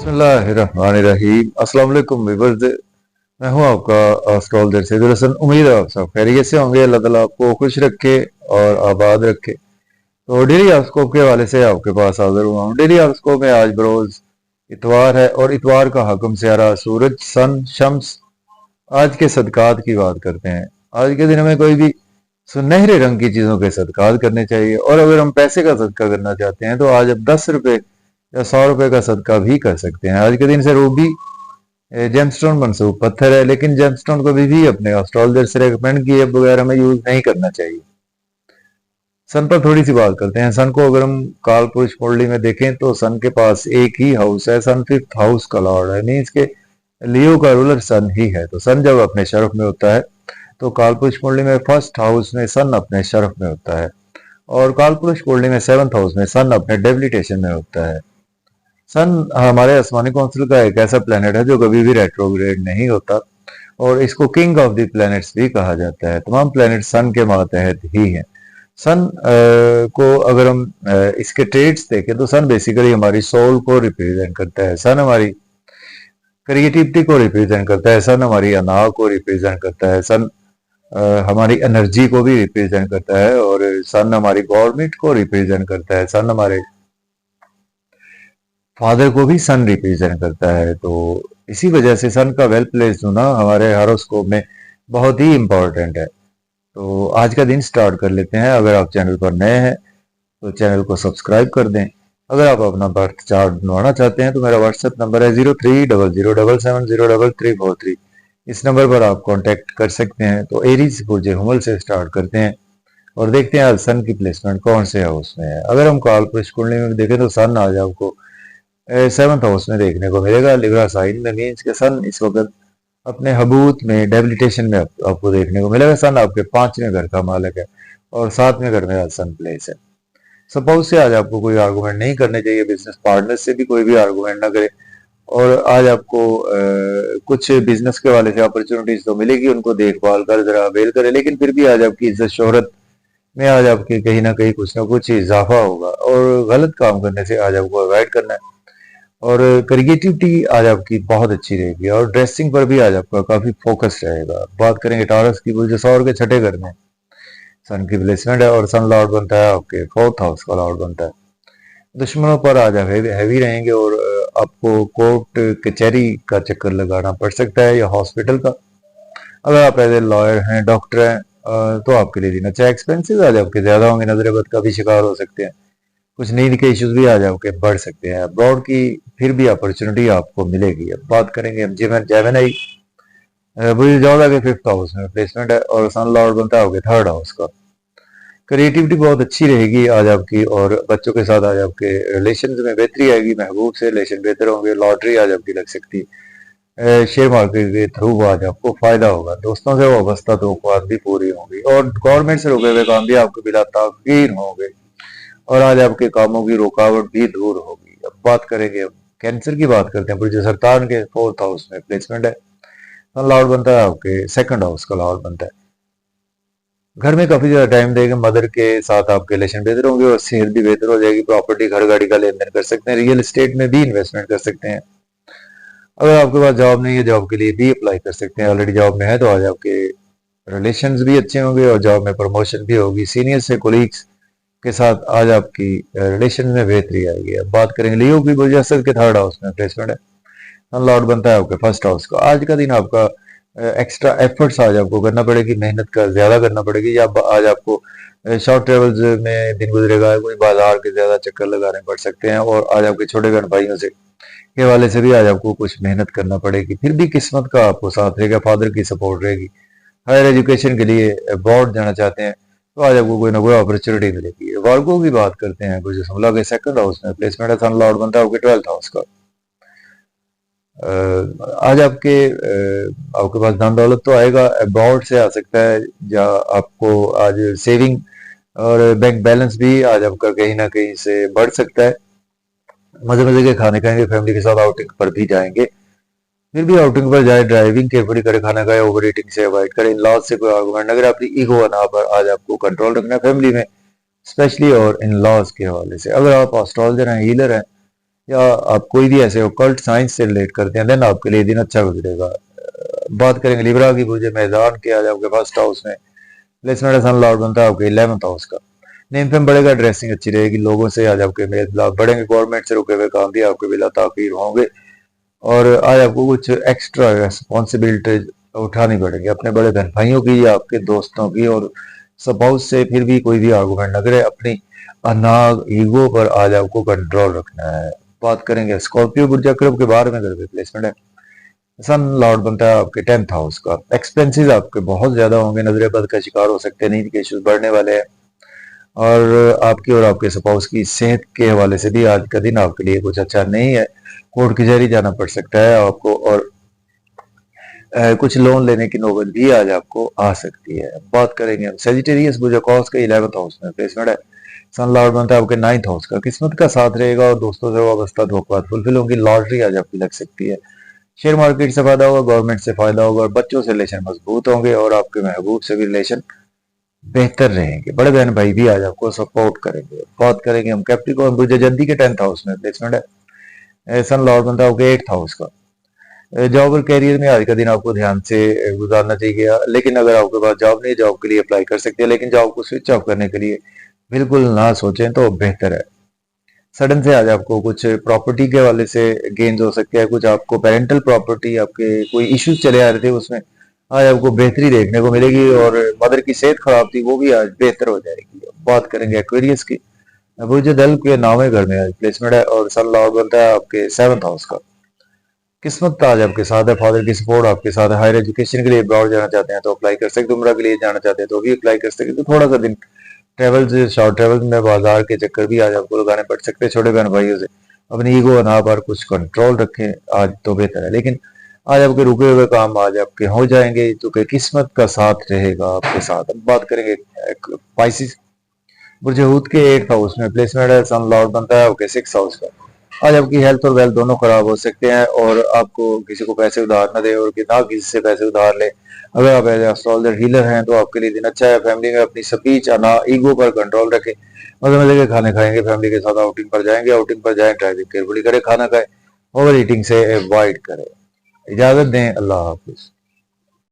बिस्मिल्लाहिर्रहमानिर्रहीम। अस्सलाम वालेकुम व्यूअर्स। मैं हूं आपका एस्ट्रोलॉजर सैयदुल हसन। उम्मीद है आप सब खैरियत से होंगे। अल्लाह ताला आपको खुश रखे और आबाद रखे। तो डेली हॉरोस्कोप के हवाले से आपके पास हाजिर हुआ हूं। डेली हॉरोस्कोप में आज बरोज इतवार है और इतवार का हकम सियारा सूरज सन शम्स। आज के सदकात की बात करते हैं। आज के दिन हमें कोई भी सुनहरे रंग की चीजों के सदकात करने चाहिए, और अगर हम पैसे का सदका करना चाहते हैं तो आज अब 10 रुपए या 100 रुपए का सदका भी कर सकते हैं। आज के दिन से रूबी जेमस्टोन मनसूब पत्थर है, लेकिन जेमस्टोन को भी अपने एस्ट्रोलॉजर से रेकमेंड किए बगैर हमें यूज नहीं करना चाहिए। सन पर थोड़ी सी बात करते हैं। सन को अगर हम काल पुरुष कुंडली में देखें तो सन के पास एक ही हाउस है। सन 5th हाउस का लॉर्ड है, मीन्स के लियो का रूलर सन ही है। तो सन जब अपने शरफ में होता है तो काल पुरुष कुंडली में फर्स्ट हाउस में सन अपने शरफ में होता है, और काल पुरुष कुंडली में 7th हाउस में सन अपने डेबिलिटेशन में होता है। सन हमारे आसमानी कौंसिल का एक ऐसा प्लेनेट है जो कभी भी रेट्रोग्रेड नहीं होता, और इसको किंग ऑफ द प्लैनेट्स भी कहा जाता है। तमाम प्लैनेट सन के मातहत ही हैं। सन को अगर हम इसके ट्रेड्स देखें तो सन बेसिकली हमारी सोल को रिप्रेजेंट करता है। सन हमारी क्रिएटिविटी को रिप्रेजेंट करता है। सन हमारी अना को रिप्रेजेंट करता है। सन हमारी एनर्जी को भी रिप्रेजेंट करता है, और सन हमारी गवर्नमेंट को रिप्रेजेंट करता है। सन हमारे फादर को भी सन रिप्रेजेंट करता है। तो इसी वजह से सन का वेल प्लेस होना हमारे हॉरोस्कोप में बहुत ही इम्पोर्टेंट है। तो आज का दिन स्टार्ट कर लेते हैं। अगर आप चैनल पर नए हैं तो चैनल को सब्सक्राइब कर दें। अगर आप अपना बर्थ चार्ट बनवाना चाहते हैं तो मेरा व्हाट्सएप नंबर है 0300770343। इस नंबर पर आप कांटेक्ट कर सकते हैं। तो एरीज बुर्ज हुमल से स्टार्ट करते हैं और देखते हैं आज सन की प्लेसमेंट कौन से हाउस में है। अगर हम काल पुरुष कुंडली में देखें तो सन आज आपको 7th हाउस में देखने को मिलेगा, लिब्रा साइन में। मीन्स के सन इस वक्त अपने हबूत में डेबिलिटेशन में आपको देखने को मिलेगा। सन आपके 5वें घर का मालिक है और 7वें घर में आज सन प्लेस है। सपोज से आज आपको कोई आर्गूमेंट नहीं करने चाहिए। बिजनेस पार्टनर से भी कोई भी आर्गूमेंट ना करे, और आज आपको कुछ बिजनेस के वाले से अपॉर्चुनिटीज तो मिलेगी, उनको देखभाल कर जरा अवेल करे। लेकिन फिर भी आज आपकी इज्जत शोहरत में आज आपके कहीं ना कहीं कुछ ना कुछ इजाफा होगा, और गलत काम करने से आज आपको अवॉइड करना है। और क्रिएटिविटी आज आपकी बहुत अच्छी रहेगी, और ड्रेसिंग पर भी आज आपका काफी फोकस रहेगा। बात करेंगे टारस की, जो सौर के छठे घर में सन की प्लेसमेंट है, और सन लॉर्ड बनता है आपके 4th हाउस का लॉर्ड बनता है। दुश्मनों पर आज आप हैवी रहेंगे, और आपको कोर्ट कचहरी का चक्कर लगाना पड़ सकता है, या हॉस्पिटल का। अगर आप एज ए लॉयर हैं, डॉक्टर हैं, तो आपके लिए दिन अच्छा। एक्सपेंसिव आज आपके ज्यादा होंगे, नजर बद का भी शिकार हो सकते हैं। कुछ नींद के इश्यूज भी आज आपके बढ़ सकते हैं। अब्रॉड की फिर भी अपॉर्चुनिटी आपको मिलेगी। अब बात करेंगे हम जेमिनी बुध ज्यादा के 5th हाउस में प्लेसमेंट है, और सन लॉर्ड बनता है आपके 3rd हाउस का। क्रिएटिविटी बहुत अच्छी रहेगी आज आपकी, और बच्चों के साथ आज आपके रिलेशन में बेहतरी आएगी। महबूब से रिलेशन बेहतर होंगे। लॉटरी आज आपकी लग सकती है। शेयर मार्केट के थ्रू आज आपको फायदा होगा। दोस्तों से वाबस्ता तवक्कुआत भी पूरी होंगी, और गवर्नमेंट से रुके हुए काम भी आपके बिला ताखीर होंगे, और आज आपके कामों की रुकावट भी दूर होगी। अब बात करेंगे, कैंसर की बात करते हैं। बुर्ज सरतान के 4th हाउस में प्लेसमेंट है। सन लॉर्ड बनता है आपके 2nd हाउस का लॉर्ड बनता है। घर में काफी ज्यादा टाइम देंगे। मदर के साथ आपके रिलेशन बेहतर होंगे, और सेहत भी बेहतर हो जाएगी। प्रॉपर्टी घर गाड़ी का लेन देन कर सकते हैं। रियल एस्टेट में भी इन्वेस्टमेंट कर सकते हैं। अगर आपके पास जॉब नहीं है, जॉब के लिए भी अप्लाई कर सकते हैं। ऑलरेडी जॉब में है तो आज आपके रिलेशंस भी अच्छे होंगे, और जॉब में प्रमोशन भी होगी। सीनियर से कोलीग्स के साथ आज आपकी रिलेशन में बेहतरी आएगी। अब बात करेंगे लियो की, बुर्ज असद के 3rd हाउस में प्लेसमेंट है। सन लॉर्ड बनता है आपके 1st हाउस का। आज का दिन आपका एक्स्ट्रा एफर्ट्स आज आपको करना पड़ेगी, मेहनत का ज्यादा करना पड़ेगी, या आज आपको शॉर्ट ट्रेवल्स में दिन गुजरेगा। कोई बाजार के ज्यादा चक्कर लगाने पड़ सकते हैं, और आज आपके छोटे बहन भाइयों से के वाले से भी आज आपको कुछ मेहनत करना पड़ेगी। फिर भी किस्मत का आपको साथ रहेगा, फादर की सपोर्ट रहेगी। हायर एजुकेशन के लिए अब्रॉड जाना चाहते हैं तो आज आपको कोई ना कोई अपॉर्चुनिटी मिलेगी। वर्गो की बात करते हैं। कुछ समला के 2nd हाउस में प्लेसमेंट है। सन लॉर्ड बनता है आपके 12th हाउस का। आज आपके पास धन दौलत तो आएगा, अब्रॉड से आ सकता है, या आपको आज सेविंग और बैंक बैलेंस भी आज आपका कहीं ना कहीं से बढ़ सकता है। मजे मजे के खाने खाएंगे, फैमिली के साथ आउटिंग पर भी जाएंगे। फिर भी आउटिंग पर जाए, ड्राइविंग केयरफुली करे, खाना खाए, ओवर ईटिंग से अवॉइड करें। इन लॉज से कोई आर्गुमेंट अगर अपनी ईगो ना पर आज आपको कंट्रोल रखना है फैमिली में स्पेशली, और इन लॉज के हवाले से। अगर आप एस्ट्रोलॉजर हैं, हीलर हैं, या आप कोई भी ऐसे ओकल्ट साइंस से रिलेट करते हैं, देन आपके लिए दिन अच्छा गुजरेगा। बात करेंगे लिब्रा की, मुझे मैदान के आज आपके फर्स्ट हाउस में प्लेसमेंट है, सन लॉर्ड बनता है आपके 11th हाउस का। नेम फेम बढ़ेगा, ड्रेसिंग अच्छी रहेगी, लोगों से आज आपके मेल मिलाप बढ़ेंगे, गवर्नमेंट से रुके हुए काम भी आपके बिला ताखीर होंगे, और आज आपको कुछ एक्स्ट्रा रेस्पॉन्सिबिलिटी उठानी पड़ेगी अपने बड़े बहन भाइयों की या आपके दोस्तों की, और स्पाउस से फिर भी कोई भी आर्गूमेंट न करे, अपनी अनाग ईगो पर आज आपको कंट्रोल रखना है। बात करेंगे स्कॉर्पियो बुर्ज अक्रब के बारे में, अगर प्लेसमेंट है, सन लॉर्ड बनता है आपके 10th हाउस का। एक्सपेंसेस आपके बहुत ज्यादा होंगे, नजरे बद का शिकार हो सकते हैं, नींद के इश्यूज बढ़ने वाले हैं, और आपकी और आपके स्पाउस की सेहत के हवाले से भी आज का दिन आपके लिए कुछ अच्छा नहीं है। कोर्ट कचहरी जाना पड़ सकता है आपको, और कुछ लोन लेने की नौबत भी आज आपको आ सकती है। बात करेंगे हम सेजिटेरियस बुर्ज के 11th हाउस में प्लेसमेंट है, सन लॉर्ड बनता है आपके 9th हाउस का। किस्मत का साथ रहेगा और दोस्तों से वाबस्ता धोखा फुलफिल होंगी, लॉटरी आज आपकी लग सकती है। शेयर मार्केट से फायदा होगा, गवर्नमेंट से फायदा होगा, और बच्चों से रिलेशन मजबूत होंगे, और आपके महबूब से भी रिलेशन बेहतर रहेंगे। बड़े बहन भाई भी आज आपको सपोर्ट करेंगे। बात करेंगे हम कैप्रिकॉर्न बुर्ज जल्दी के 10th हाउस में प्लेसमेंट है, सन लॉर्ड बनता है आपके 8th हाउस का। जॉब और करियर में आज का दिन आपको ध्यान से गुजारना चाहिए, लेकिन अगर आपके पास जॉब नहीं, जॉब के लिए अप्लाई कर सकते हैं, लेकिन जॉब को स्विच ऑफ करने के लिए बिल्कुल ना सोचें तो बेहतर है। सडन से आज आपको कुछ प्रॉपर्टी के हवाले से गेन्स हो सकते हैं, कुछ आपको पेरेंटल प्रॉपर्टी, आपके कोई इश्यूज चले आ रहे थे उसमें आज आपको बेहतरी देखने को मिलेगी, और मदर की सेहत खराब थी वो भी आज बेहतर हो जाएगी। बात करेंगे एक्वेरियस की, बुर्ज दल के 9वें घर में आज प्लेसमेंट है, और सन लॉर्ड बनता है आपके 7th हाउस का। किस्मत आज आपके साथ है, फादर की सपोर्ट आपके साथ है, हायर एजुकेशन के लिए अब्रॉड जाना चाहते हैं तो अप्लाई कर सकते, उम्रा के लिए जाना चाहते हैं तो भी अप्लाई कर सकते। तो थोड़ा सा दिन ट्रेवल शॉर्ट ट्रेवल में बाजार के चक्कर भी आज आपको लगाने पड़ सकते हैं। छोटे बहन भाइयों से अपनी ईगो अना पर कुछ कंट्रोल रखें आज तो बेहतर है, लेकिन आज आपके रुके हुए काम आज आपके हो जाएंगे, क्योंकि किस्मत का साथ रहेगा आपके साथ। अब बात करेंगे पाइसिस बुर्ज हूत के 8th हाउस में प्लेसमेंट है, सन लॉर्ड बनता है आपके 6th हाउस का। आज आपकी हेल्थ और वेल्थ दोनों खराब हो सकते हैं, और आपको किसी को पैसे उधार न दे और कि ना किसी से पैसे उधार ले। अगर आप एज एस्ट्रोलॉजर हीलर हैं तो आपके लिए दिन अच्छा है। फैमिली में अपनी स्पीच ना ईगो पर कंट्रोल रखें, मजे मजे के खाने खाएंगे, फैमिली के साथ आउटिंग पर जाएंगे, आउटिंग पर जाएं, ड्राइविंग केयरफुली करें, खाना खाएं, ओवर ईटिंग से अवॉइड करें। इजाजत दें, अल्लाह हाफिज।